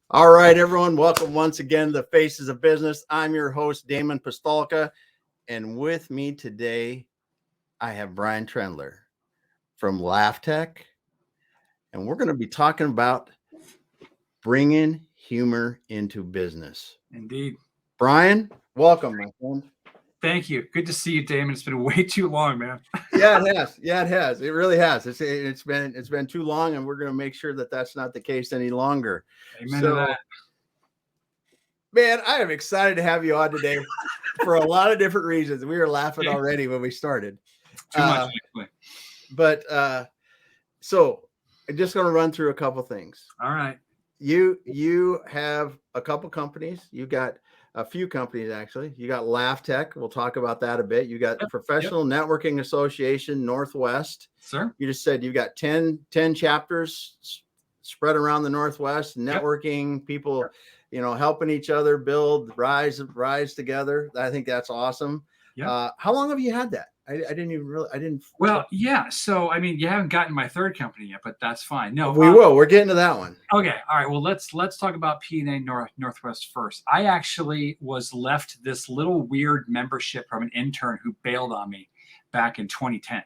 All right, everyone. Welcome once again to the Faces of Business. I'm your host, Damon Pistolka. And with me today, I have Brian Trendler from LaughTech. And we're going to be talking about bringing humor into business. Indeed. Brian, welcome, my friend. Thank you. Good to see you, Damon. It's been way too long, man. Yeah, it has. Yeah, it has. It really has. It's been too long, and we're going to make sure that that's not the case any longer. Amen to that. Man, I am excited to have you on today for a lot of different reasons. We were laughing already when we started. Too much, actually. But so I'm just going to run through a couple things. All right. You have a couple companies. You got a few companies, actually. You got LaughTech. We'll talk about that a bit. You got Professional Networking Association Northwest. Sir? You just said you've got 10 chapters spread around the Northwest, networking, people, helping each other build, rise together. I think that's awesome. How long have you had that? I didn't. Well, yeah. So, I mean, you haven't gotten my third company yet, but that's fine. No, we will. We're getting to that one. Okay. All right. Well, let's talk about PNA Northwest first. I actually was left this little weird membership from an intern who bailed on me back in 2010.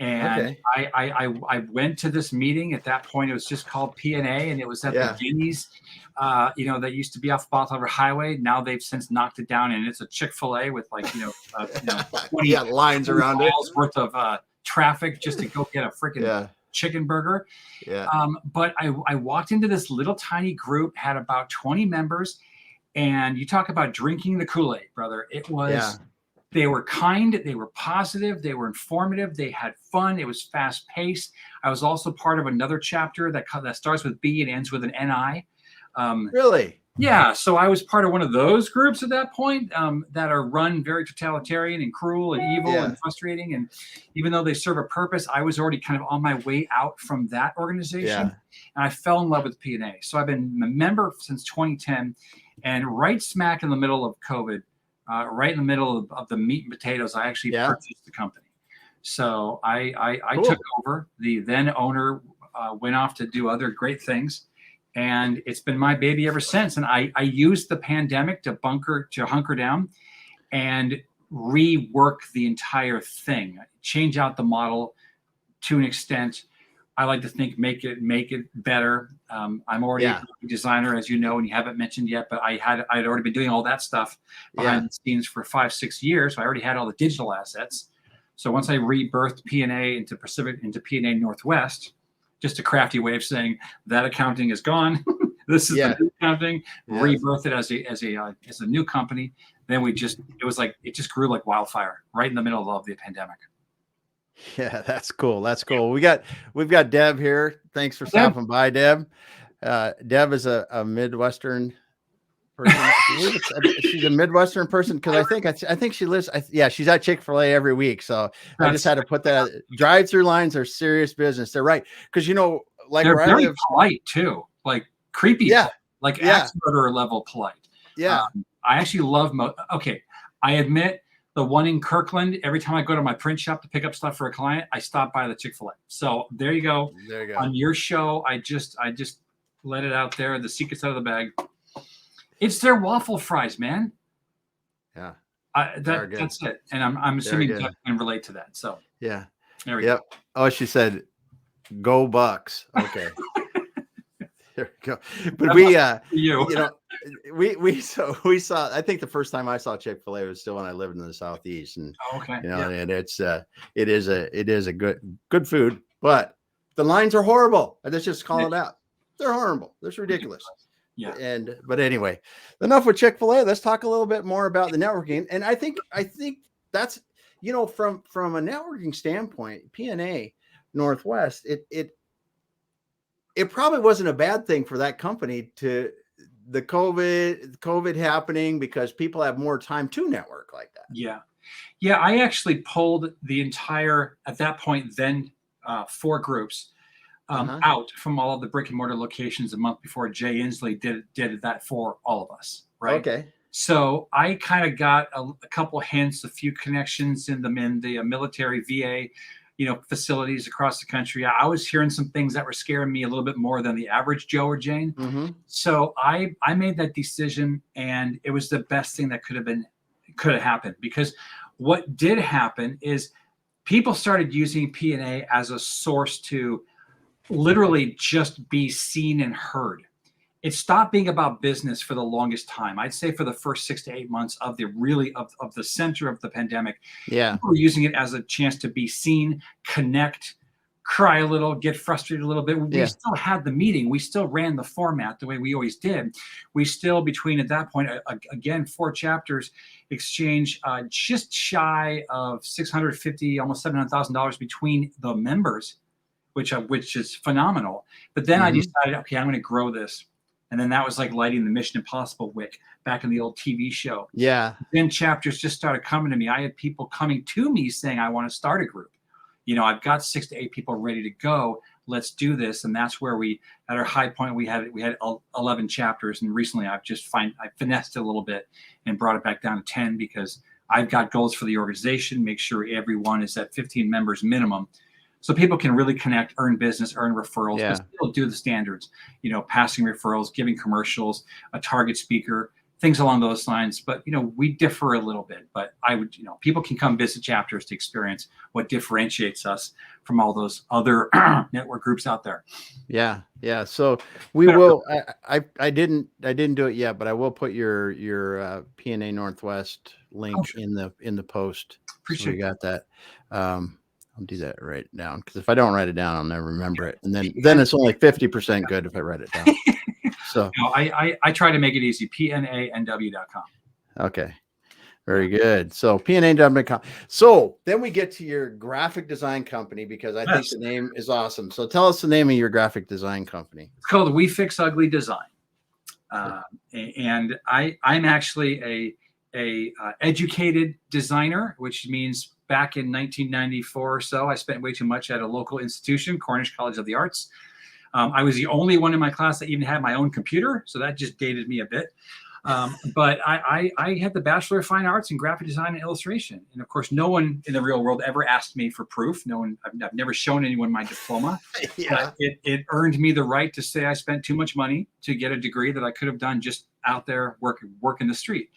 And I went to this meeting. At that point, it was just called PNA, and it was at the Guineas, that used to be off Baltimore Highway. Now they've since knocked it down, and it's a Chick-fil-A with 20 lines around it worth of traffic just to go get a freaking chicken burger. Yeah. But I walked into this little tiny group, had about 20 members, and you talk about drinking the Kool-Aid, brother. It was. Yeah. They were kind, they were positive, they were informative, they had fun, it was fast paced. I was also part of another chapter that starts with B and ends with an NI. Really? Yeah, so I was part of one of those groups at that point that are run very totalitarian and cruel and evil and frustrating. And even though they serve a purpose, I was already kind of on my way out from that organization. Yeah. And I fell in love with PNA. So I've been a member since 2010, and right smack in the middle of COVID, right in the middle of the meat and potatoes, I actually purchased the company. So I took over. The then owner went off to do other great things, and it's been my baby ever since. And I used the pandemic to hunker down and rework the entire thing, change out the model to an extent. I like to think make it better. I'm already a designer, as you know, and you haven't mentioned yet, but I'd already been doing all that stuff behind the scenes for 5-6 years. So I already had all the digital assets. So once I rebirthed PNA into PNA Northwest, just a crafty way of saying that accounting is gone. This is the new accounting. Rebirthed it as a new company. Then it just grew like wildfire right in the middle of the pandemic. Yeah, that's cool. That's cool. We've got Deb here. Thanks for stopping by, Deb. Deb is a Midwestern person. She's a Midwestern person because I think she lives. She's at Chick-fil-A every week. So I just had to put that. Drive-through lines are serious business. They're right because like they're where very I live, polite too, like creepy. Yeah, like axe murderer level polite. Yeah, I actually love. I admit. The one in Kirkland, every time I go to my print shop to pick up stuff for a client, I stop by the Chick-fil-A. So there you go. There you go. On your show, I just let it out there. The secret's out of the bag. It's their waffle fries, man. Yeah. That's it. And I'm assuming Jeff can relate to that. So yeah. There we go. Oh, she said, "Go Bucks." Okay. There we go. But we saw. I think the first time I saw Chick-fil-A was still when I lived in the Southeast, and and it is a good food, but the lines are horrible. Let's just call it out. They're horrible. They're ridiculous. Yeah. But anyway, enough with Chick-fil-A. Let's talk a little bit more about the networking. And I think that's from a networking standpoint, PNA Northwest, it probably wasn't a bad thing for that company to the COVID happening because people have more time to network like that. Yeah. Yeah. I actually pulled the entire, at that point, then 4 groups out from all of the brick and mortar locations a month before Jay Inslee did that for all of us. Right. Okay. So I kind of got a couple hints, a few connections in the military VA, facilities across the country. I was hearing some things that were scaring me a little bit more than the average Joe or Jane. Mm-hmm. So I made that decision, and it was the best thing that could have happened, because what did happen is people started using PNA as a source to literally just be seen and heard. It stopped being about business for the longest time. I'd say for the first 6 to 8 months of the center of the pandemic, people were using it as a chance to be seen, connect, cry a little, get frustrated a little bit. We still had the meeting. We still ran the format the way we always did. We still, between at that point, again, 4 chapters, exchange just shy of $650, almost $700,000 between the members, which is phenomenal. But then I decided, okay, I'm going to grow this. And then that was like lighting the Mission Impossible wick back in the old TV show. Yeah. Then chapters just started coming to me. I had people coming to me saying, I want to start a group. I've got 6 to 8 people ready to go. Let's do this. And that's where at our high point, we had 11 chapters. And recently I finessed it a little bit and brought it back down to 10, because I've got goals for the organization, make sure everyone is at 15 members minimum, so people can really connect, earn business, earn referrals, but still do the standards, passing referrals, giving commercials, a target speaker, things along those lines. But, we differ a little bit, but I would, people can come visit chapters to experience what differentiates us from all those other network groups out there. Yeah. Yeah. So we will, I didn't do it yet, but I will put your PNA Northwest link in the post. Appreciate so we got that. I'll do that right down, because if I don't write it down, I'll never remember it. And then it's only 50% good if I write it down. So I try to make it easy. PNANW.com. Okay. Very good. So PNA.com. So then we get to your graphic design company, because I think the name is awesome. So tell us the name of your graphic design company. It's called We Fix Ugly Design. And I'm actually a educated designer, which means back in 1994 or so, I spent way too much at a local institution, Cornish College of the Arts. I was the only one in my class that even had my own computer, so that just dated me a bit. But I had the Bachelor of Fine Arts in Graphic Design and Illustration. And of course, no one in the real world ever asked me for proof. I've never shown anyone my diploma. It earned me the right to say I spent too much money to get a degree that I could have done just out there working the street.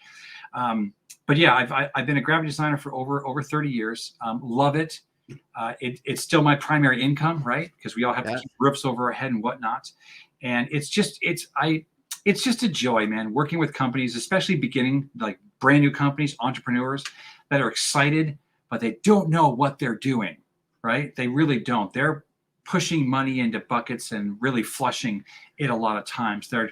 But yeah, I've been a graphic designer for over 30 years. Love it. It's still my primary income, right? Because we all have to keep roofs over our head and whatnot. And it's just a joy, man, working with companies, especially beginning, like brand new companies, entrepreneurs that are excited, but they don't know what they're doing, right? They really don't. They're pushing money into buckets and really flushing it a lot of times. They're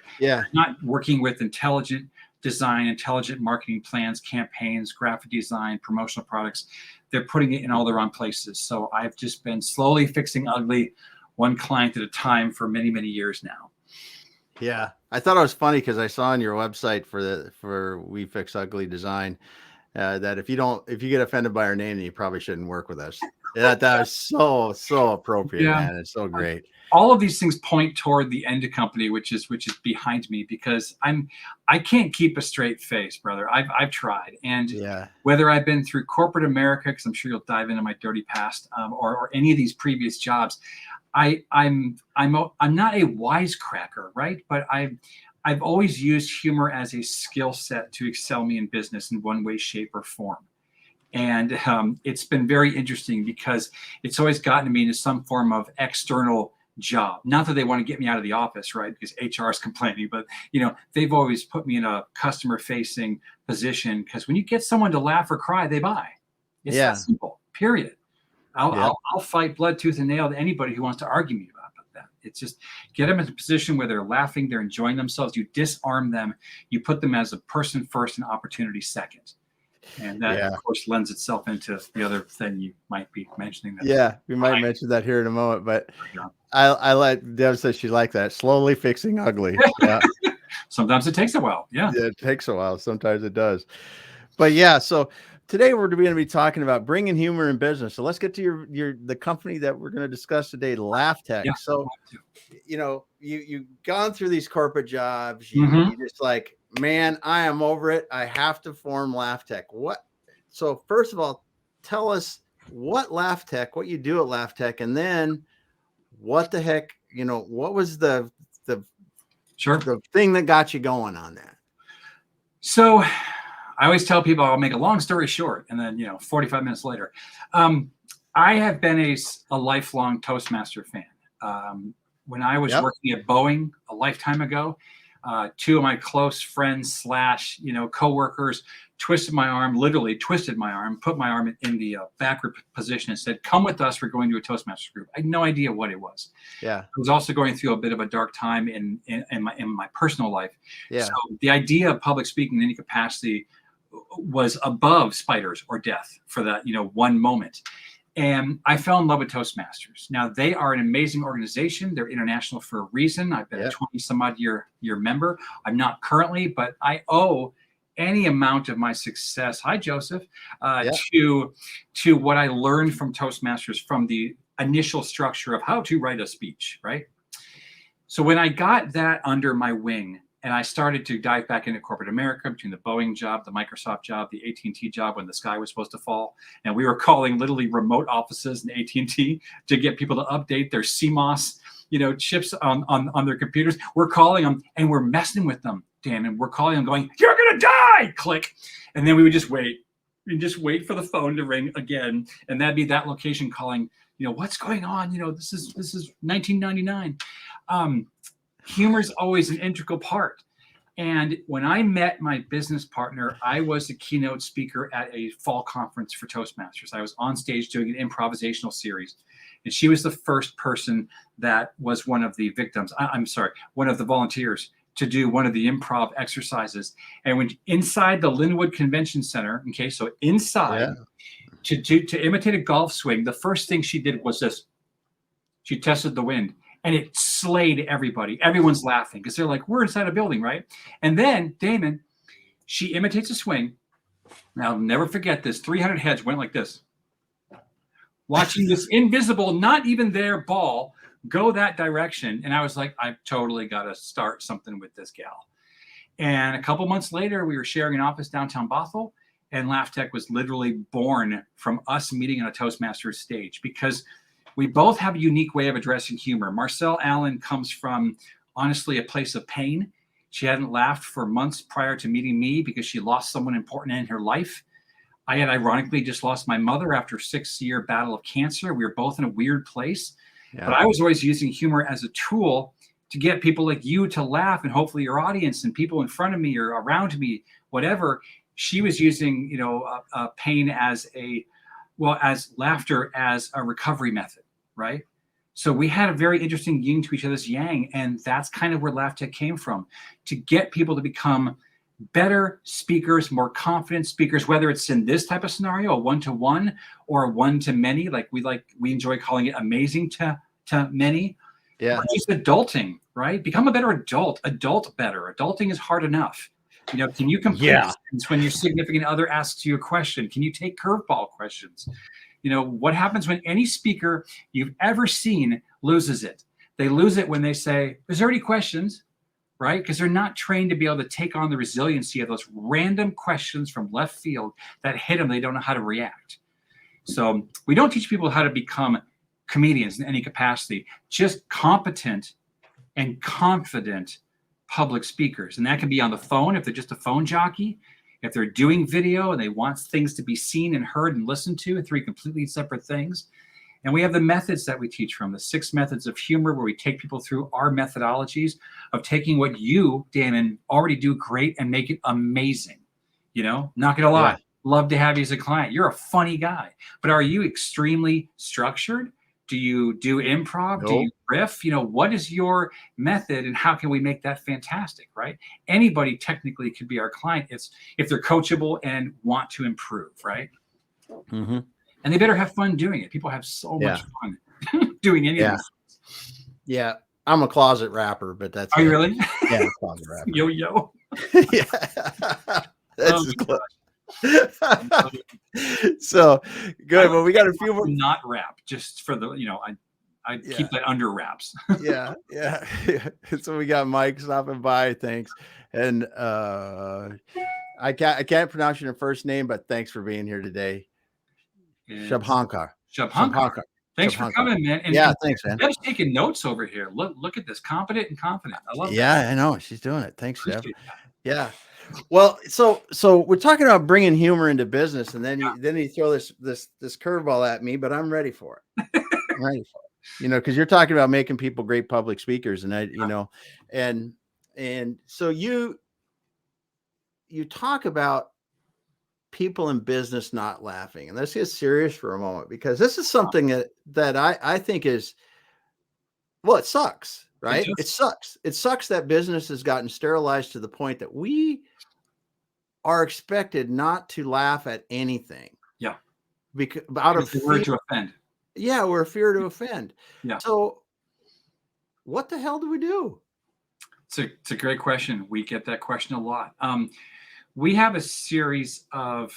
not working with intelligent design, intelligent marketing plans, campaigns, graphic design, promotional products. They're putting it in all the wrong places. So I've just been slowly fixing ugly, one client at a time for many, many years now. Yeah. I thought it was funny because I saw on your website for We Fix Ugly Design that if you get offended by our name, then you probably shouldn't work with us. That was so appropriate, man. It's so great. All of these things point toward the end company, which is behind me, because I can't keep a straight face, brother. I've tried, and whether I've been through corporate America, because I'm sure you'll dive into my dirty past, or any of these previous jobs, I'm not a wisecracker, right? But I've always used humor as a skill set to excel me in business in one way, shape, or form. And it's been very interesting because it's always gotten me into some form of external job. Not that they want to get me out of the office, right? Because HR is complaining, but they've always put me in a customer facing position, because when you get someone to laugh or cry, they buy. It's that simple, period. I'll fight blood, tooth, and nail to anybody who wants to argue me about that. It's just get them in a position where they're laughing, they're enjoying themselves. You disarm them. You put them as a person first and opportunity second. And that, of course, lends itself into the other thing you might be mentioning. We might mention that here in a moment, but I let Deb say she liked that. Slowly fixing ugly. Yeah. Sometimes it takes a while. Yeah, it takes a while. Sometimes it does. But so today we're going to be talking about bringing humor in business. So let's get to the company that we're going to discuss today, LaughTech. Yeah. So, you've gone through these corporate jobs. You just like, man, I am over it. I have to form LaughTech. So first of all, tell us what LaughTech, what you do at LaughTech, and then what the heck, what was the thing that got you going on that? So I always tell people I'll make a long story short, and then 45 minutes later, I have been a lifelong Toastmaster fan. When I was working at Boeing a lifetime ago, two of my close friends / coworkers literally twisted my arm, put my arm in the backward position and said, "Come with us. We're going to a Toastmasters group." I had no idea what it was. Yeah. I was also going through a bit of a dark time in my personal life. Yeah. So the idea of public speaking in any capacity was above spiders or death for that, one moment. And I fell in love with Toastmasters. Now, they are an amazing organization. They're international for a reason. I've been a 20-some-odd year member. I'm not currently, but I owe any amount of my success, hi, Joseph, to what I learned from Toastmasters, from the initial structure of how to write a speech, right? So when I got that under my wing, and I started to dive back into corporate America, between the Boeing job, the Microsoft job, the AT&T job when the sky was supposed to fall. And we were calling literally remote offices in AT&T to get people to update their CMOS, chips on their computers. We're calling them and we're messing with them, Damon. We're calling them going, "You're going to die," click. And then we would just wait. We'd just wait for the phone to ring again. And that'd be that location calling, "What's going on? This is 1999. Humor is always an integral part. And when I met my business partner, I was a keynote speaker at a fall conference for Toastmasters. I was on stage doing an improvisational series. And she was the first person that was one of the victims. One of the volunteers to do one of the improv exercises. And when inside the Linwood Convention Center, to imitate a golf swing, the first thing she did was this. She tested the wind. And it slayed everybody. Everyone's laughing because they're like, "We're inside a building, right?" And then, Damon, she imitates a swing. And I'll never forget this. 300 heads went like this, watching this invisible, not even there ball go that direction. And I was like, I've totally got to start something with this gal. And a couple months later, we were sharing an office downtown Bothell. And LaughTech was literally born from us meeting on a Toastmasters stage, because we both have a unique way of addressing humor. Marcelle Allen comes from, honestly, a place of pain. She hadn't laughed for months prior to meeting me because she lost someone important in her life. I had ironically just lost my mother after a 6-year battle of cancer. We were both in a weird place. Yeah. But I was always using humor as a tool to get people like you to laugh, and hopefully your audience and people in front of me or around me, whatever. She was using, pain as laughter as a recovery method. Right. So we had a very interesting yin to each other's yang. And that's kind of where LaughTech came from, to get people to become better speakers, more confident speakers, whether it's in this type of scenario, a one-to-one or a one-to-many, we enjoy calling it amazing to many. Yeah. Or just adulting, right? Become a better adult better. Adulting is hard enough. Can you complete a sentence when your significant other asks you a question? Can you take curveball questions? What happens when any speaker you've ever seen loses it? They lose it when they say, "Is there any questions?" Right? Because they're not trained to be able to take on the resiliency of those random questions from left field that hit them. They don't know how to react. So we don't teach people how to become comedians in any capacity, just competent and confident public speakers. And that can be on the phone if they're just a phone jockey. If they're doing video and they want things to be seen and heard and listened to, 3 completely separate things. And we have the methods that we teach from, the 6 methods of humor, where we take people through our methodologies of taking what you, Damon, already do great and make it amazing. Not gonna lie, love to have you as a client. You're a funny guy, but are you extremely structured? Do you do improv? Nope. Do you riff? What is your method, and how can we make that fantastic, right? Anybody technically could be our client if they're coachable and want to improve, right? Mm-hmm. And they better have fun doing it. People have so much fun doing any of this. Yeah. I'm a closet rapper, but that's Are you really? Yeah, closet rapper. Yo. Yeah. That's close. So good. Well, we got a few more. Not rap, just for the I keep that under wraps. yeah. So we got Mike stopping by. Thanks. And I can't pronounce your first name, but thanks for being here today. Shabhanka. Shabhanka. Thanks for coming, man. And thanks, man. Deb's taking notes over here. Look at this, competent and confident. I love that. Yeah, I know she's doing it. Thanks, Deb. Yeah. Well, so we're talking about bringing humor into business, and then you throw this curveball at me, but I'm ready for it. I'm ready for it. Because you're talking about making people great public speakers, and and so you talk about people in business not laughing, and let's get serious for a moment, because this is something that I think is, well, it sucks, right? It sucks. It sucks that business has gotten sterilized to the point that we are expected not to laugh at anything. Yeah. Because out of fear to offend. Yeah, we're fear to offend. Yeah. So what the hell do we do? It's a great question. We get that question a lot. We have a series of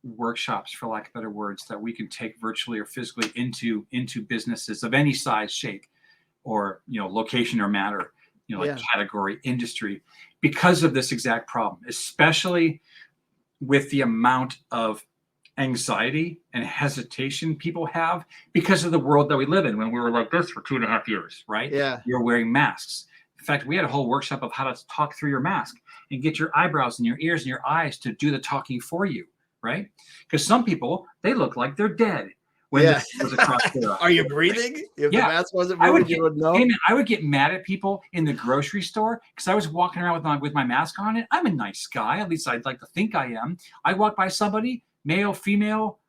workshops, for lack of better words, that we can take virtually or physically into businesses of any size, shape, or location or matter, like category, industry, because of this exact problem, especially with the amount of anxiety and hesitation people have because of the world that we live in. When we were like this for 2.5 years, right? Yeah. You're wearing masks. In fact, we had a whole workshop of how to talk through your mask and get your eyebrows and your ears and your eyes to do the talking for you, right? Because some people, they look like they're dead when the was across their eyes. Are you breathing? If the mask wasn't moving, you would know. Hey man, I would get mad at people in the grocery store because I was walking around with my mask on it. I'm a nice guy. At least I'd like to think I am. I walk by somebody, male, female,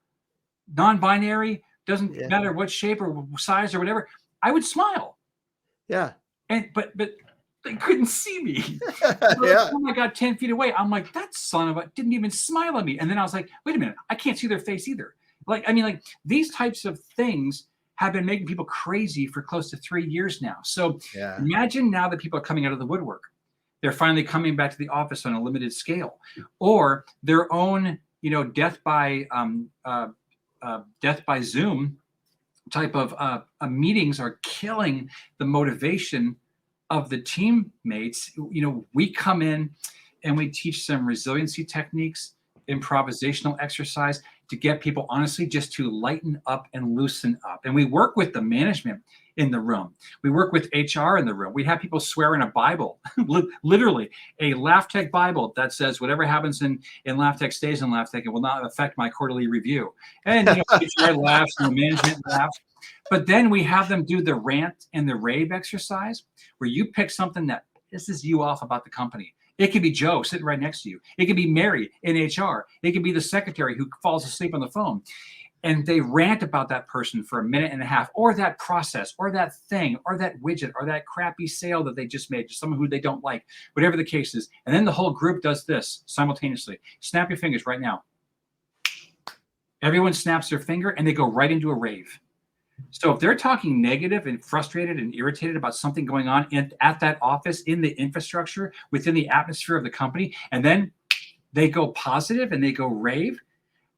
non-binary, doesn't matter what shape or size or whatever. I would smile. Yeah. But they couldn't see me. I got 10 feet away. I'm like, that son of a didn't even smile at me. And then I was like, wait a minute, I can't see their face either. Like these types of things have been making people crazy for close to 3 years now. So imagine now that people are coming out of the woodwork. They're finally coming back to the office on a limited scale, or their own, death by Zoom type of meetings are killing the motivation of the teammates. We come in and we teach some resiliency techniques, improvisational exercise to get people honestly just to lighten up and loosen up. And we work with the management in the room. We work with HR in the room. We have people swear in a Bible, literally a LaughTech Bible that says whatever happens in LaughTech stays in LaughTech. It will not affect my quarterly review. And HR laughs and the management laughs. But then we have them do the rant and the rave exercise where you pick something that pisses you off about the company. It could be Joe sitting right next to you. It could be Mary in HR. It could be the secretary who falls asleep on the phone. And they rant about that person for 1.5 minutes, or that process, or that thing, or that widget, or that crappy sale that they just made to someone who they don't like, whatever the case is. And then the whole group does this simultaneously. Snap your fingers right now. Everyone snaps their finger and they go right into a rave. So if they're talking negative and frustrated and irritated about something going on at that office, in the infrastructure, within the atmosphere of the company, and then they go positive and they go rave,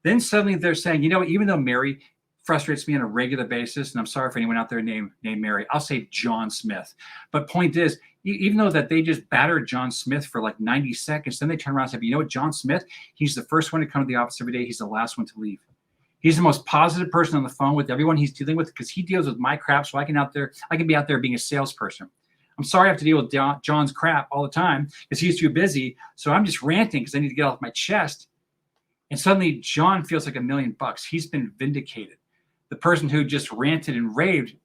then suddenly they're saying, even though Mary frustrates me on a regular basis, and I'm sorry for anyone out there named Mary, I'll say John Smith. But point is, even though that they just battered John Smith for like 90 seconds, then they turn around and say, you know what, John Smith, he's the first one to come to the office every day. He's the last one to leave. He's the most positive person on the phone with everyone he's dealing with because he deals with my crap. So I can be out there being a salesperson. I'm sorry I have to deal with John's crap all the time because he's too busy. So I'm just ranting because I need to get off my chest. And suddenly John feels like $1 million. He's been vindicated. The person who just ranted and raved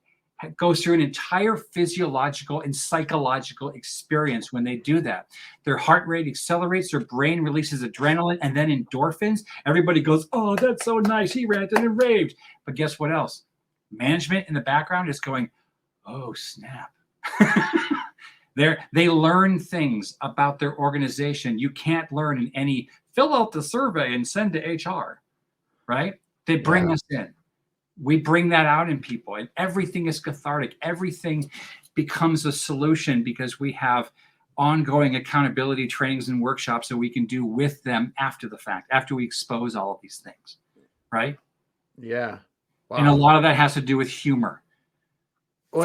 goes through an entire physiological and psychological experience when they do that. Their heart rate accelerates, their brain releases adrenaline and then endorphins. Everybody goes, oh, that's so nice. He ranted and raved. But guess what else? Management in the background is going, oh, snap. They learn things about their organization you can't learn in any fill out the survey and send to HR, right? They bring us in. We bring that out in people, and everything is cathartic. Everything becomes a solution because we have ongoing accountability trainings and workshops that we can do with them after the fact, after we expose all of these things, right? Yeah. Wow. And a lot of that has to do with humor. Well,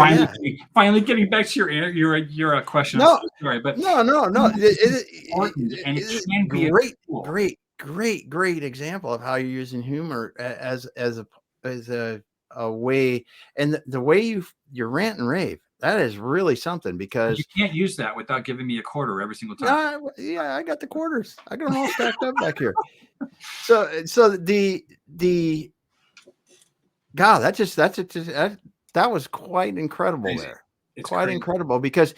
finally getting back to your question. No, sorry, but no. It can be great great example of how you're using humor as a way, and the way you rant and rave. That is really something, You because can't use that without giving me a quarter every single time. yeah, I got the quarters. I got them all stacked up back here. So the God, that was quite incredible Crazy. there. It's Quite crazy. incredible, because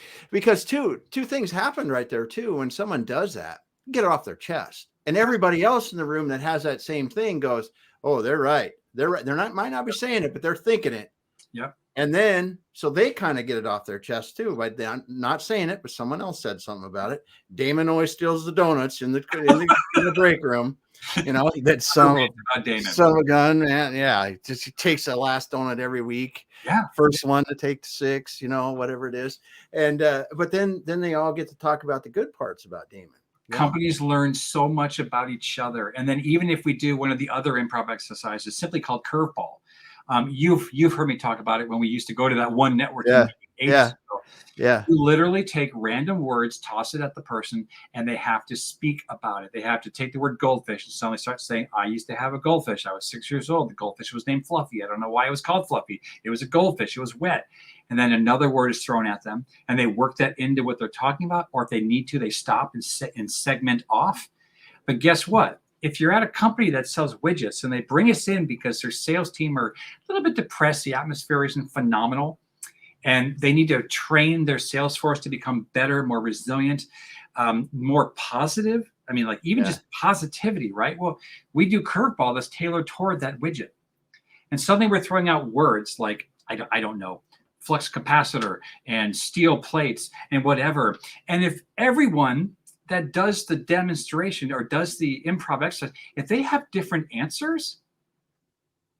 two things happened right there too. When someone does that, get it off their chest, and everybody else in the room that has that same thing goes, "Oh, they're right. They're right. They're not might not be saying it, but they're thinking it." Yep. And then so they kind of get it off their chest too by not saying it, but someone else said something about it. Damon always steals the donuts in the break room. You know, that son of a gun, man. Yeah, he takes the last donut every week. Yeah, first one to take 6, whatever it is. And but then they all get to talk about the good parts about Damon. Companies learn so much about each other. And then even if we do one of the other improv exercises, simply called curveball. You've heard me talk about it when we used to go to that one networking meeting. Yeah. You literally take random words, toss it at the person, and they have to speak about it. They have to take the word goldfish and suddenly start saying, I used to have a goldfish. I was 6 years old. The goldfish was named Fluffy. I don't know why it was called Fluffy. It was a goldfish. It was wet. And then another word is thrown at them, and they work that into what they're talking about. Or if they need to, they stop and segment off. But guess what? If you're at a company that sells widgets and they bring us in because their sales team are a little bit depressed, the atmosphere isn't phenomenal, and they need to train their sales force to become better, more resilient, more positive. I mean, like even just positivity, right? Well, we do curveball that's tailored toward that widget. And suddenly we're throwing out words like, I don't know, flux capacitor and steel plates and whatever. And if everyone that does the demonstration or does the improv exercise, if they have different answers,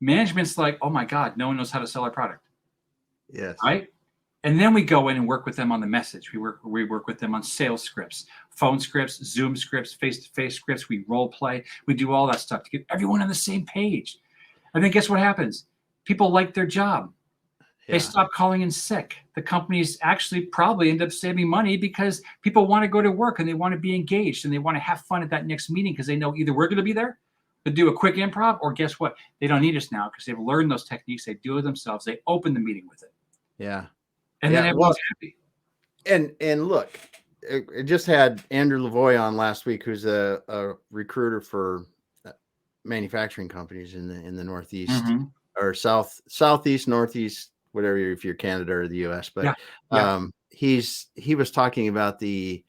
management's like, oh my God, no one knows how to sell our product. Yes. Right. And then we go in and work with them on the message. We work with them on sales scripts, phone scripts, Zoom scripts, face-to-face scripts. We role play. We do all that stuff to get everyone on the same page. And then guess what happens? People like their job. They stop calling in sick. The companies actually probably end up saving money because people want to go to work and they want to be engaged and they want to have fun at that next meeting because they know either we're going to be there to do a quick improv, or guess what? They don't need us now because they've learned those techniques. They do it themselves. They open the meeting with it. Yeah. And then everyone's happy. And look, it just had Andrew Lavoie on last week, who's a recruiter for manufacturing companies in the Northeast or Southeast, Northeast, whatever, if you're Canada or the US. But he was talking about the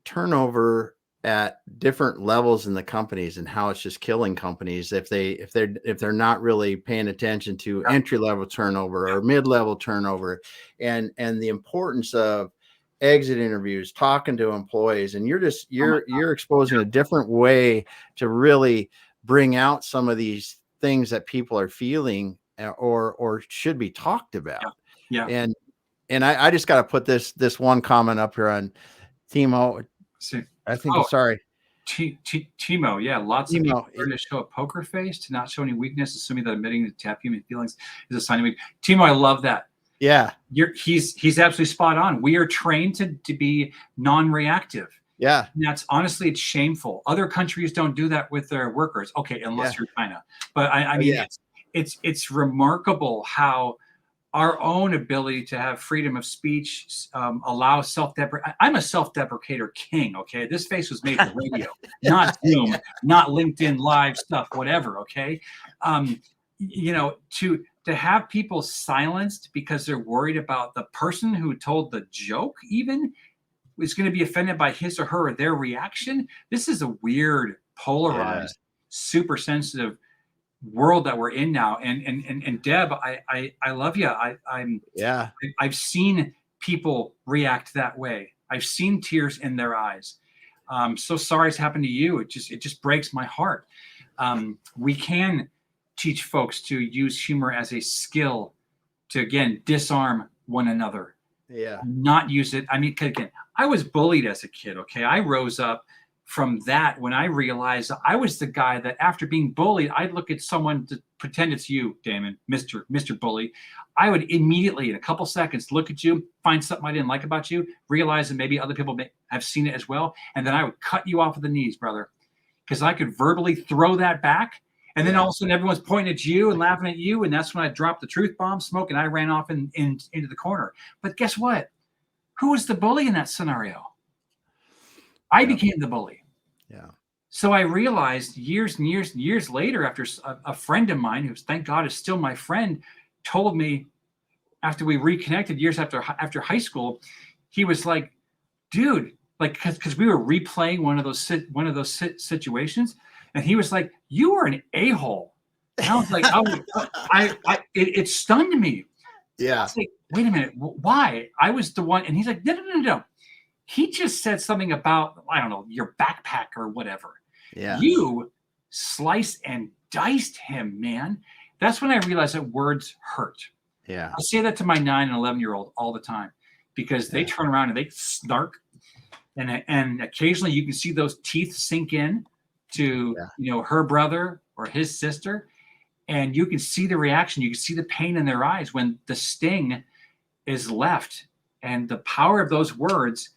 turnover at different levels in the companies and how it's just killing companies if they're not really paying attention to entry-level turnover or mid-level turnover, and the importance of exit interviews, talking to employees. And you're exposing a different way to really bring out some of these things that people are feeling or should be talked about. And I just got to put this one comment up here on Timo. I think, sorry. Timo, lots of people learn to show a poker face, to not show any weakness, assuming that admitting to tap human feelings is a sign of weakness. Timo, I love that. Yeah. He's absolutely spot on. We are trained to be non-reactive. Yeah. And that's honestly, it's shameful. Other countries don't do that with their workers. Okay, unless you're China. But I mean, it's remarkable how our own ability to have freedom of speech allows self-deprecate. I'm a self-deprecator king. Okay, this face was made for radio, not Zoom, not LinkedIn Live stuff, whatever. Okay, to have people silenced because they're worried about the person who told the joke even is going to be offended by his or her or their reaction. This is a weird, polarized, super sensitive world that we're in now. And Deb, I love you. I've seen people react that way. I've seen tears in their eyes. So sorry it's happened to you. It just breaks my heart. We can teach folks to use humor as a skill to, again, disarm one another. Not use it. I mean, again, I was bullied as a kid. Okay. I rose up from that when I realized I was the guy that after being bullied, I'd look at someone to pretend it's you, Damon, Mr. Bully. I would immediately, in a couple seconds, look at you, find something I didn't like about you, realize that maybe other people may have seen it as well. And then I would cut you off at the knees, brother. because I could verbally throw that back. And then all of a sudden everyone's pointing at you and laughing at you. And that's when I dropped the truth bomb smoke and I ran off into the corner. But guess what? Who was the bully in that scenario? I became the bully. Yeah. So I realized years and years and years later, after a friend of mine, who thank God is still my friend, told me after we reconnected years after high school, he was like, dude, like, because we were replaying one of those situations. And he was like, you were an a-hole. And I was like, it stunned me. Yeah. I was like, wait a minute, why? I was the one. And he's like, no. He just said something about, I don't know, your backpack or whatever. Yeah. You sliced and diced him, man. That's when I realized that words hurt. Yeah. I say that to my 9 and 11-year-old all the time because they turn around and they snark. And occasionally you can see those teeth sink in to her brother or his sister, and you can see the reaction. You can see the pain in their eyes when the sting is left, and the power of those words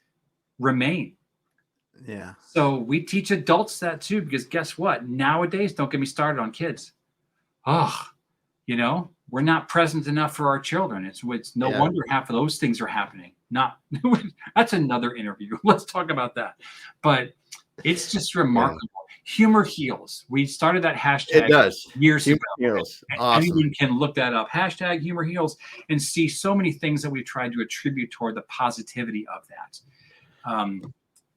remain. Yeah. So we teach adults that too, because guess what? Nowadays, don't get me started on kids. We're not present enough for our children. It's no wonder half of those things are happening. That's another interview. Let's talk about that. But it's just remarkable. Humor heals. We started that hashtag. It does. Years humor ago. Heals. Awesome. Anyone can look that up. Hashtag humor heals and see so many things that we've tried to attribute toward the positivity of that.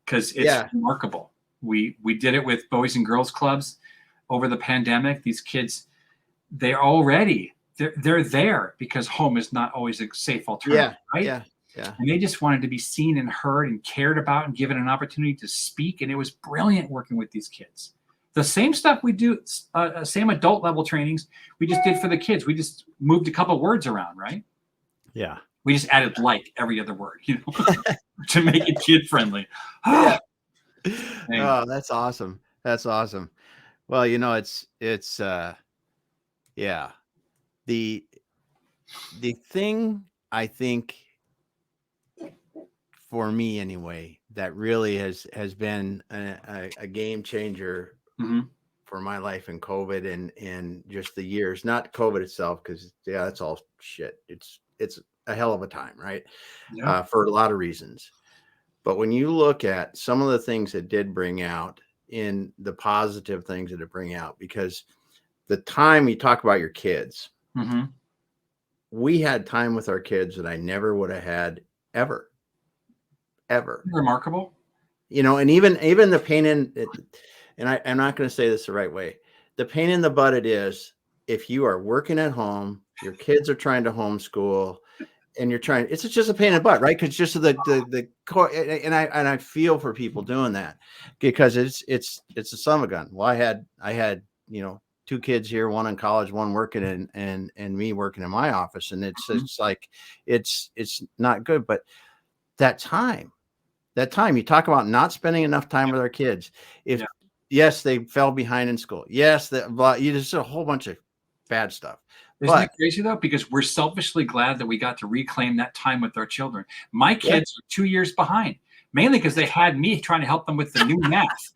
Because it's remarkable. We did it with Boys and Girls Clubs over the pandemic. These kids, they're there because home is not always a safe alternative, right? Yeah. And they just wanted to be seen and heard and cared about and given an opportunity to speak. And it was brilliant working with these kids. The same stuff we do, same adult level trainings we just did for the kids. We just moved a couple words around, right? Yeah. We just added like every other word, to make it kid friendly. Oh, that's awesome. That's awesome. Well, it's the thing I think for me anyway, that really has been a game changer for my life in COVID and just the years, not COVID itself, because that's all shit. It's a hell of a time, right? Yeah. For a lot of reasons. But when you look at some of the things that did bring out in the positive things that it bring out, because the time you talk about your kids, we had time with our kids that I never would have had ever. Remarkable. And even the pain in it, and I'm not going to say this the right way. The pain in the butt it is if you are working at home, your kids are trying to homeschool, and you're trying. It's just a pain in the butt, right? Because just the core, and I feel for people doing that because it's a son of a gun. Well, I had 2 kids here, one in college, one working and me working in my office, and it's like it's not good. But that time you talk about not spending enough time with our kids. Yes, they fell behind in school. Yes, just a whole bunch of bad stuff. Isn't it crazy though? Because we're selfishly glad that we got to reclaim that time with our children. My kids are 2 years behind, mainly because they had me trying to help them with the new math.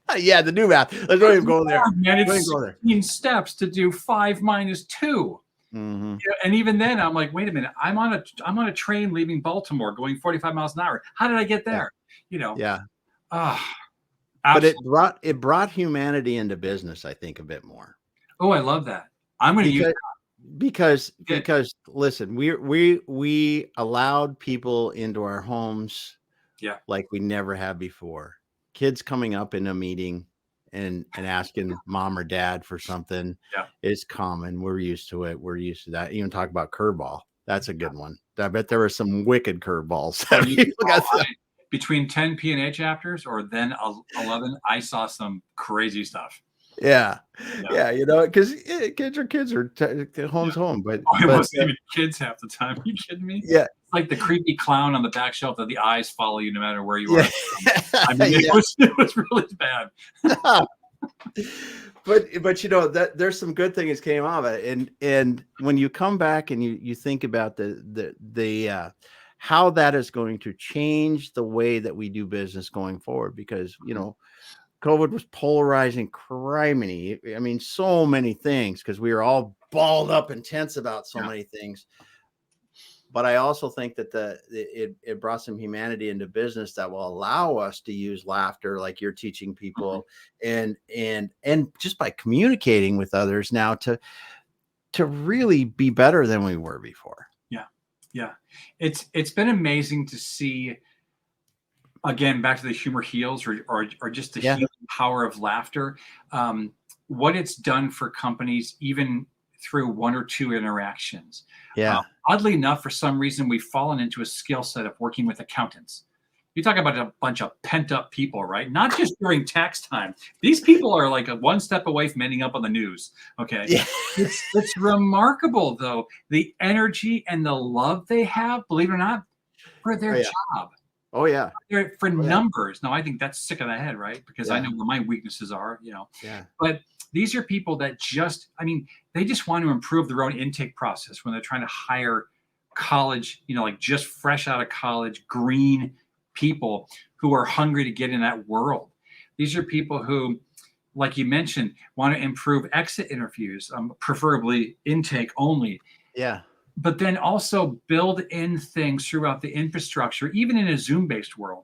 The new math. Let's not even go there. Man, it's 16 steps to do 5 minus 2. And even then, I'm like, wait a minute. I'm on a train leaving Baltimore, going 45 miles an hour. How did I get there? But it brought humanity into business, I think, a bit more. Oh, I love that. I'm going to use that. Because listen, we allowed people into our homes like we never have before. Kids coming up in a meeting and asking mom or dad for something is common. We're used to it. We're used to that. Even talk about curveball. That's a good one. I bet there were some wicked curveballs. Between 10 PNA chapters or then 11, I saw some crazy stuff. Yeah. Because kids are home's home, but it wasn't even kids half the time. Are you kidding me? Yeah, it's like the creepy clown on the back shelf that the eyes follow you no matter where you are. I mean, it was really bad. But there's some good things came out of it, and when you come back and you think about the how that is going to change the way that we do business going forward, because COVID was polarizing criminy. I mean, so many things because we were all balled up and tense about so many things. But I also think that it brought some humanity into business that will allow us to use laughter, like you're teaching people, and just by communicating with others now to really be better than we were before. Yeah. It's been amazing to see, again, back to the humor heals or just the healing power of laughter. What it's done for companies, even through one or two interactions. Oddly enough, for some reason, we've fallen into a skill set of working with accountants. You talk about a bunch of pent up people, right? Not just during tax time. These people are like one step away from ending up on the news. Okay. Yeah. It's remarkable, though, the energy and the love they have, believe it or not, for their job. Oh, yeah. For numbers. Now, I think that's sick of the head, right? Because I know where my weaknesses are, But these are people that they just want to improve their own intake process when they're trying to hire college, like just fresh out of college, green people who are hungry to get in that world. These are people who, like you mentioned, want to improve exit interviews, preferably intake only. Yeah. But then also build in things throughout the infrastructure, even in a Zoom-based world,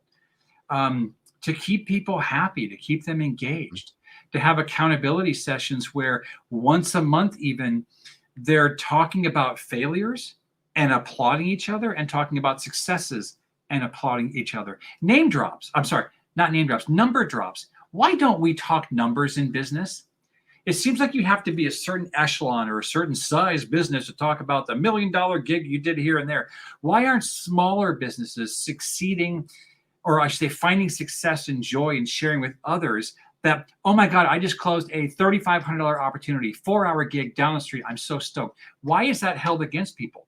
to keep people happy, to keep them engaged, to have accountability sessions where once a month even they're talking about failures and applauding each other and talking about successes and applauding each other. Name drops. I'm sorry, not name drops, number drops. Why don't we talk numbers in business? It seems like you have to be a certain echelon or a certain size business to talk about the $1 million gig you did here and there. Why aren't smaller businesses succeeding, or I should say finding success and joy in sharing with others that, oh my God, I just closed a $3,500 opportunity, 4-hour gig down the street. I'm so stoked. Why is that held against people?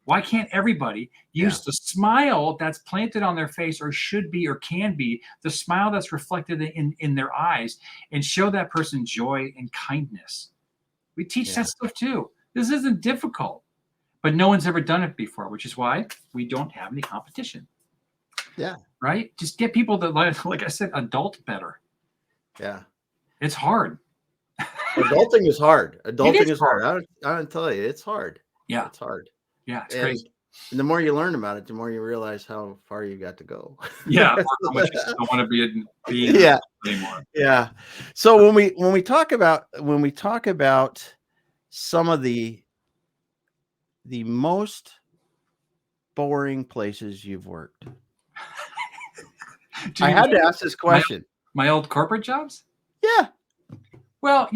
Why can't everybody use the smile that's planted on their face, or should be or can be the smile that's reflected in their eyes, and show that person joy and kindness? We teach that stuff too. This isn't difficult, but no one's ever done it before, which is why we don't have any competition. Yeah. Right? Just get people that, like I said, adult better. Yeah. It's hard. Adulting is hard. Adulting is hard. I don't tell you, it's hard. Yeah. It's hard. Yeah, it's crazy. And the more you learn about it, the more you realize how far you got to go. Yeah, or how much you don't want to be anymore. Yeah. So when we talk about some of the most boring places you've worked, I had to ask this question. My old corporate jobs? Yeah. Well,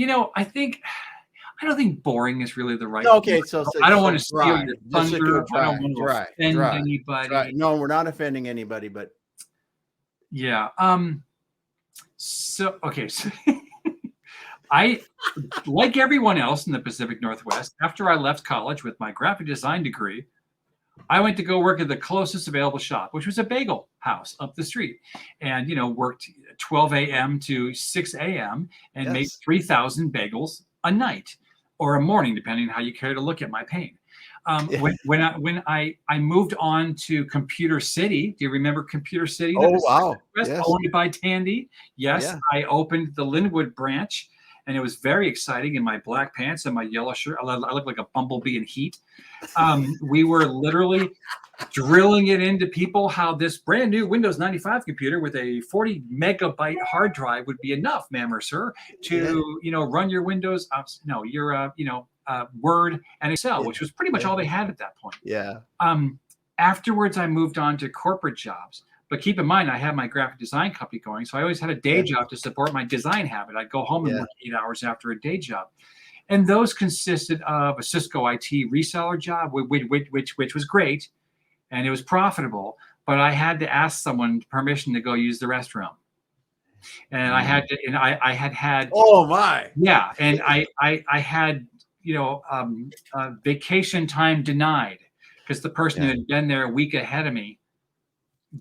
I don't think boring is really the right word. Okay, so I don't want to steal your thunder. I don't want to offend anybody. No, we're not offending anybody, but yeah. So I, like everyone else in the Pacific Northwest, after I left college with my graphic design degree, I went to go work at the closest available shop, which was a bagel house up the street, and worked 12 a.m. to 6 a.m. and made 3,000 bagels a night or a morning, depending on how you care to look at my pain. When I moved on to Computer City, do you remember Computer City? Oh, wow. Yes. Owned by Tandy. Yes, yeah. I opened the Linwood branch, and it was very exciting in my black pants and my yellow shirt. I looked like a bumblebee in heat. We were literally drilling it into people how this brand new Windows 95 computer with a 40 megabyte hard drive would be enough, ma'am or sir, to run your Windows, Word and Excel, which was pretty much all they had at that point. Yeah. Afterwards, I moved on to corporate jobs. But keep in mind, I had my graphic design company going, so I always had a day job to support my design habit. I'd go home and work 8 hours after a day job. And those consisted of a Cisco IT reseller job, which was great, and it was profitable, but I had to ask someone permission to go use the restroom. And I had to, and I had oh my. Yeah. And I had, vacation time denied because the person who had been there a week ahead of me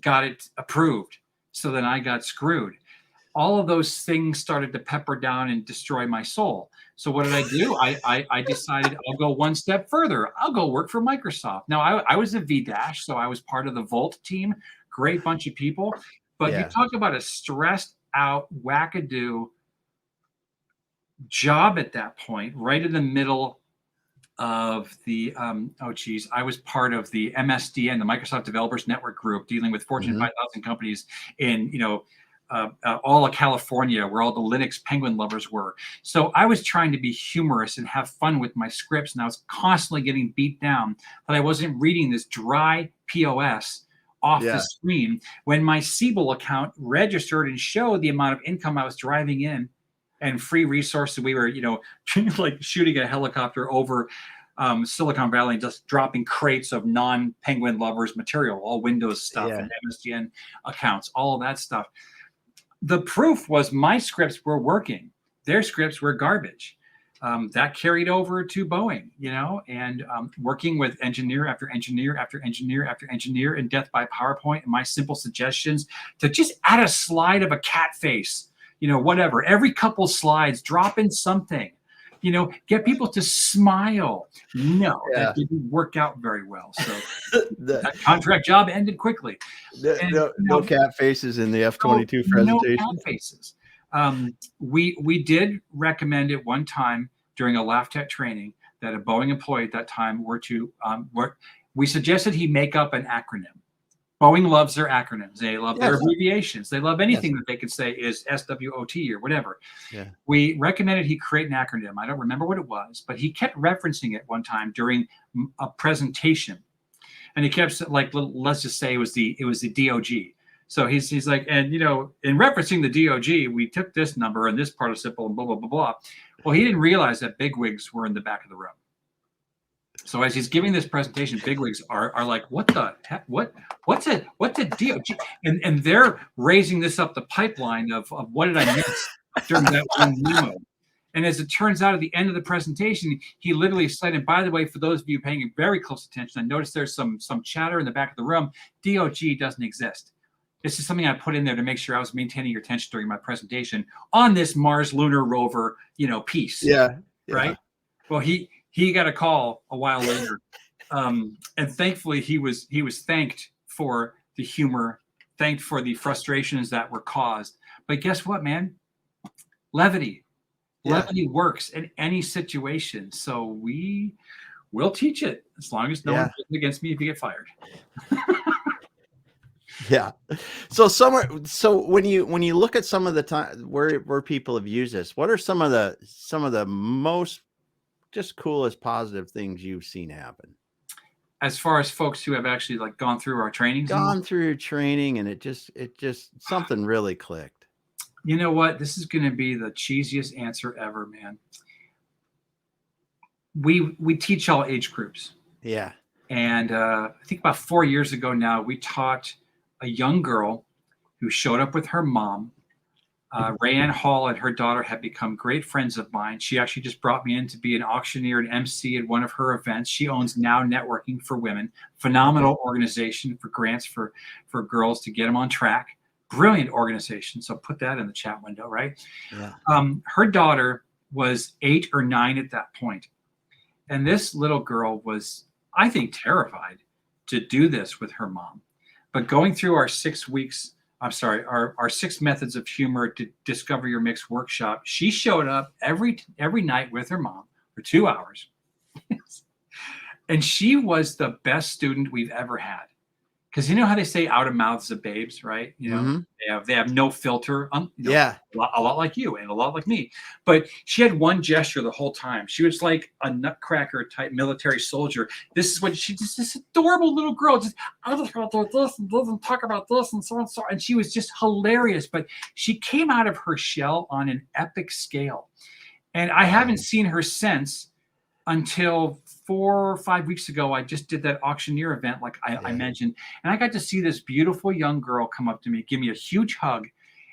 got it approved. So then I got screwed. All of those things started to pepper down and destroy my soul. So what did I do? I decided I'll go one step further. I'll go work for Microsoft. Now I was a V-Dash, so I was part of the Volt team. Great bunch of people. But you talk about a stressed out wackadoo job at that point, right in the middle of the I was part of the MSDN, the Microsoft Developers Network group, dealing with Fortune 5000 companies in all of California, where all the Linux penguin lovers were. So I was trying to be humorous and have fun with my scripts, and I was constantly getting beat down that I wasn't reading this dry POS off the screen when my Siebel account registered and showed the amount of income I was driving in and free resources. We were, like shooting a helicopter over Silicon Valley and just dropping crates of non-penguin lovers material, all Windows stuff and MSDN accounts, all of that stuff. The proof was my scripts were working. Their scripts were garbage. That carried over to Boeing, and working with engineer after engineer after engineer after engineer in death by PowerPoint, and my simple suggestions to just add a slide of a cat face, whatever. Every couple slides, drop in something, get people to smile. No, that didn't work out very well. So that contract job ended quickly. No cat faces in the F-22 presentation. No cat faces. We did recommend it one time during a LaughTech training that a Boeing employee at that time we suggested he make up an acronym. Boeing loves their acronyms. They love their abbreviations. They love anything that they could say is SWOT or whatever. Yeah. We recommended he create an acronym. I don't remember what it was, but he kept referencing it one time during a presentation. And he kept let's just say it was the DOG. So he's like, and in referencing the DOG, we took this number and this participle and blah, blah, blah, blah. Well, he didn't realize that bigwigs were in the back of the room. So as he's giving this presentation, bigwigs are like, what the heck? What's a DOG? And they're raising this up the pipeline of what did I miss during that one memo? And as it turns out, at the end of the presentation, he literally said, and by the way, for those of you paying very close attention, I noticed there's some chatter in the back of the room. DOG doesn't exist. This is something I put in there to make sure I was maintaining your attention during my presentation on this Mars lunar rover, piece. Yeah. Right. Well, he got a call a while later, and thankfully he was thanked for the humor, thanked for the frustrations that were caused. But guess what, man? Levity works in any situation. So we will teach it as long as no one goes against me if you get fired. Yeah. So when you look at some of the time where people have used this, what are some of the most just coolest positive things you've seen happen? As far as folks who have actually gone through our trainings, gone through your training, and it just something really clicked. You know what? This is going to be the cheesiest answer ever, man. We teach all age groups. Yeah. And I think about 4 years ago now, we taught a young girl who showed up with her mom. Rayanne Hall and her daughter have become great friends of mine. She actually just brought me in to be an auctioneer and MC at one of her events. She owns Now Networking for Women, phenomenal organization for grants for girls to get them on track. Brilliant organization. So put that in the chat window, right? Yeah. Her daughter was 8 or 9 at that point. And this little girl was, I think, terrified to do this with her mom. But going through our 6 weeks, our 6 methods of humor to discover your mix workshop, she showed up every night with her mom for 2 hours. And she was the best student we've ever had. Because you know how they say out of mouths of babes, right? They have no filter. A lot like you and a lot like me. But she had one gesture the whole time. She was like a nutcracker type military soldier. This is what this adorable little girl. Just I just got to this and doesn't talk about this and so on and so on. And she was just hilarious. But she came out of her shell on an epic scale, and I haven't seen her since. Until 4 or 5 weeks ago, I just did that auctioneer event, like I mentioned, and I got to see this beautiful young girl come up to me, give me a huge hug,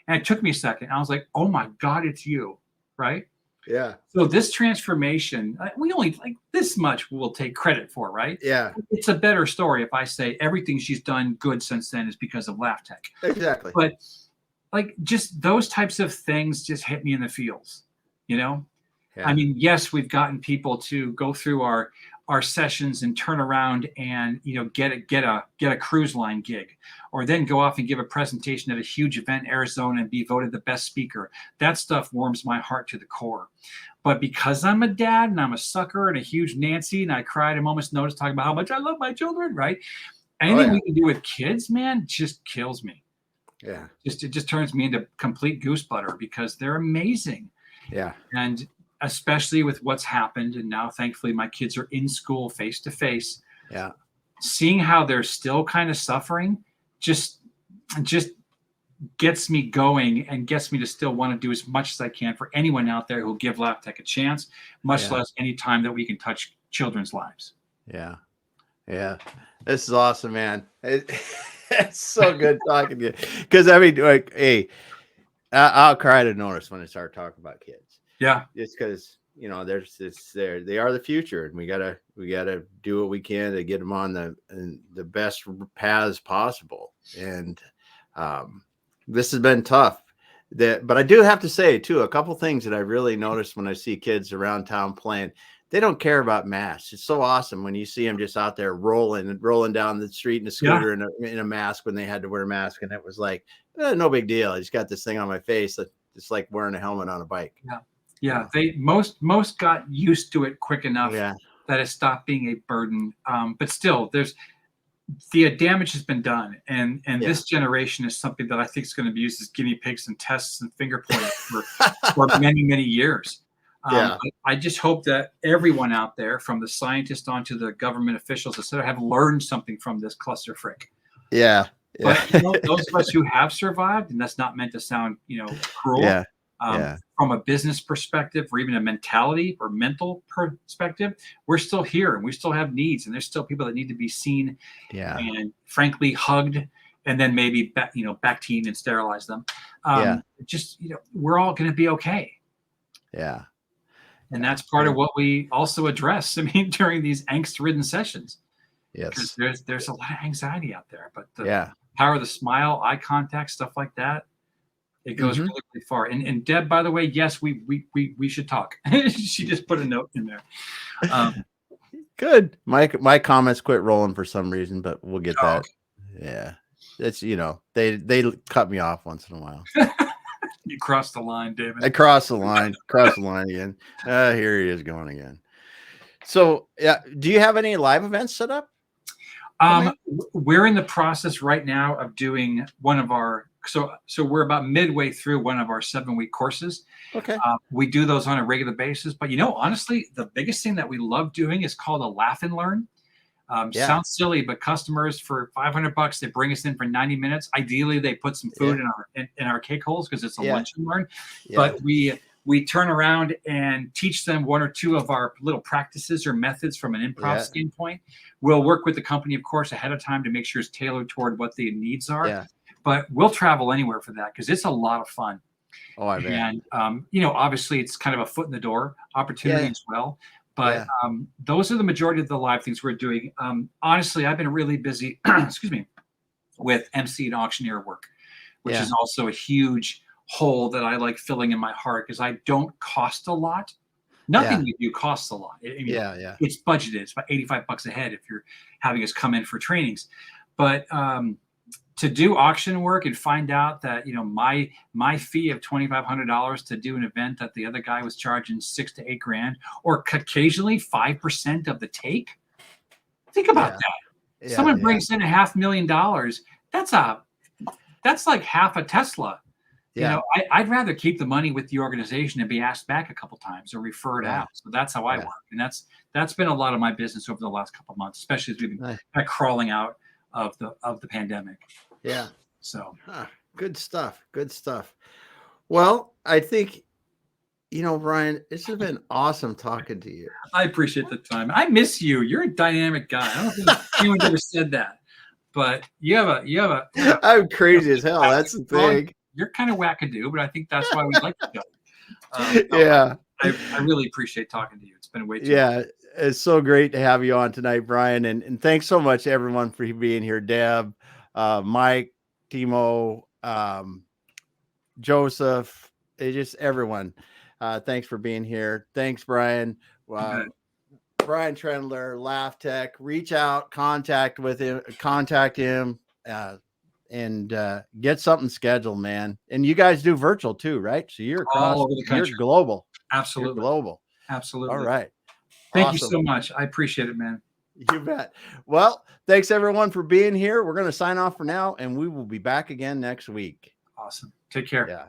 and it took me a second. I was like, "Oh my God, it's you!" Right? Yeah. So this transformation, we only this much we'll take credit for, right? Yeah. It's a better story if I say everything she's done good since then is because of LaughTech. Exactly. But just those types of things just hit me in the feels, Yeah. I mean, yes, we've gotten people to go through our our sessions and turn around and get a cruise line gig, or then go off and give a presentation at a huge event in Arizona and be voted the best speaker. That stuff warms my heart to the core. But because I'm a dad and I'm a sucker and a huge Nancy, and I cry at a moment's notice talking about how much I love my children, right? Anything we can do with kids, man, just kills me. Yeah. It just turns me into complete goose butter because they're amazing. Yeah. And especially with what's happened, and now thankfully my kids are in school face to face. Yeah. Seeing how they're still kind of suffering just gets me going and gets me to still want to do as much as I can for anyone out there who'll give LaughTech a chance, much less any time that we can touch children's lives. Yeah. Yeah. This is awesome, man. It's so good talking to you. Because I mean, like, hey, I'll cry to notice when I start talking about kids. Yeah. It's because they are the future, and we gotta do what we can to get them on the best paths possible. And this has been tough. But I do have to say too, a couple things that I really noticed when I see kids around town playing. They don't care about masks. It's so awesome when you see them just out there rolling down the street in a scooter in a mask when they had to wear a mask, and it was like no big deal. I just got this thing on my face. It's like wearing a helmet on a bike. Yeah. Yeah, they most got used to it quick enough that it stopped being a burden. But still, the damage has been done, and this generation is something that I think is going to be used as guinea pigs and tests and finger pointing for many, many years. I just hope that everyone out there, from the scientists onto the government officials, etc., have learned something from this cluster frick. Yeah. But those of us who have survived, and that's not meant to sound cruel. From a business perspective, or even a mentality or mental perspective, we're still here and we still have needs, and there's still people that need to be seen and frankly hugged, and then maybe vaccine and sterilize them. We're all going to be okay. Yeah. And that's part of what we also address. I mean, during these angst-ridden sessions. Yes. Because there's a lot of anxiety out there, but the power of the smile, eye contact, stuff like that, it goes really, really far. And Deb, by the way, yes, we should talk. She just put a note in there. Good. My comments quit rolling for some reason, but we'll get that. Yeah. It's they cut me off once in a while. You crossed the line, David. I crossed the line. Again. Here he is going again. So do you have any live events set up? We're in the process right now of doing one of our, so we're about midway through one of our 7-week courses. Okay. We do those on a regular basis, but honestly, the biggest thing that we love doing is called a laugh and learn. Sounds silly, but customers for $500, they bring us in for 90 minutes. Ideally, they put some food in our cake holes because it's a lunch and learn. But we turn around and teach them one or two of our little practices or methods from an improv standpoint. We'll work with the company, of course, ahead of time to make sure it's tailored toward what the needs are. Yeah. But we'll travel anywhere for that because it's a lot of fun. Oh, I bet. And, obviously it's kind of a foot in the door opportunity as well. But those are the majority of the live things we're doing. Honestly, I've been really busy, with MC and auctioneer work, which is also a huge hole that I like filling in my heart because I don't cost a lot. Nothing we do costs a lot. It's budgeted. It's about $85 a head if you're having us come in for trainings. But to do auction work and find out that my fee of $2,500 to do an event that the other guy was charging $6,000 to $8,000, or occasionally 5% of the take. Think about that. Someone brings in $500,000. That's like half a Tesla. I'd rather keep the money with the organization and be asked back a couple times or referred out. So that's how I work, and that's been a lot of my business over the last couple of months, especially as we've been kind of crawling out of the pandemic. Yeah. So good stuff. Good stuff. Well, I think, Brian, this has been awesome talking to you. I appreciate the time. I miss you. You're a dynamic guy. I don't think anyone's ever said that, but you have a I'm crazy as hell. That's the thing. You're kind of wackadoo, but I think that's why we like each other. I really appreciate talking to you. It's been way too long. It's so great to have you on tonight, Brian. And thanks so much, everyone, for being here. Deb, Mike, Timo, Joseph, just everyone. Thanks for being here. Thanks, Brian. Brian Trendler, LaughTech. Reach out, contact him, and get something scheduled, man. And you guys do virtual too, right? So you're across, all over the country. you're global. Absolutely. You're global. Absolutely. All right. Thank you so much. I appreciate it, man. You bet. Well, thanks everyone for being here. We're going to sign off for now, and we will be back again next week. Awesome. Take care. Yeah.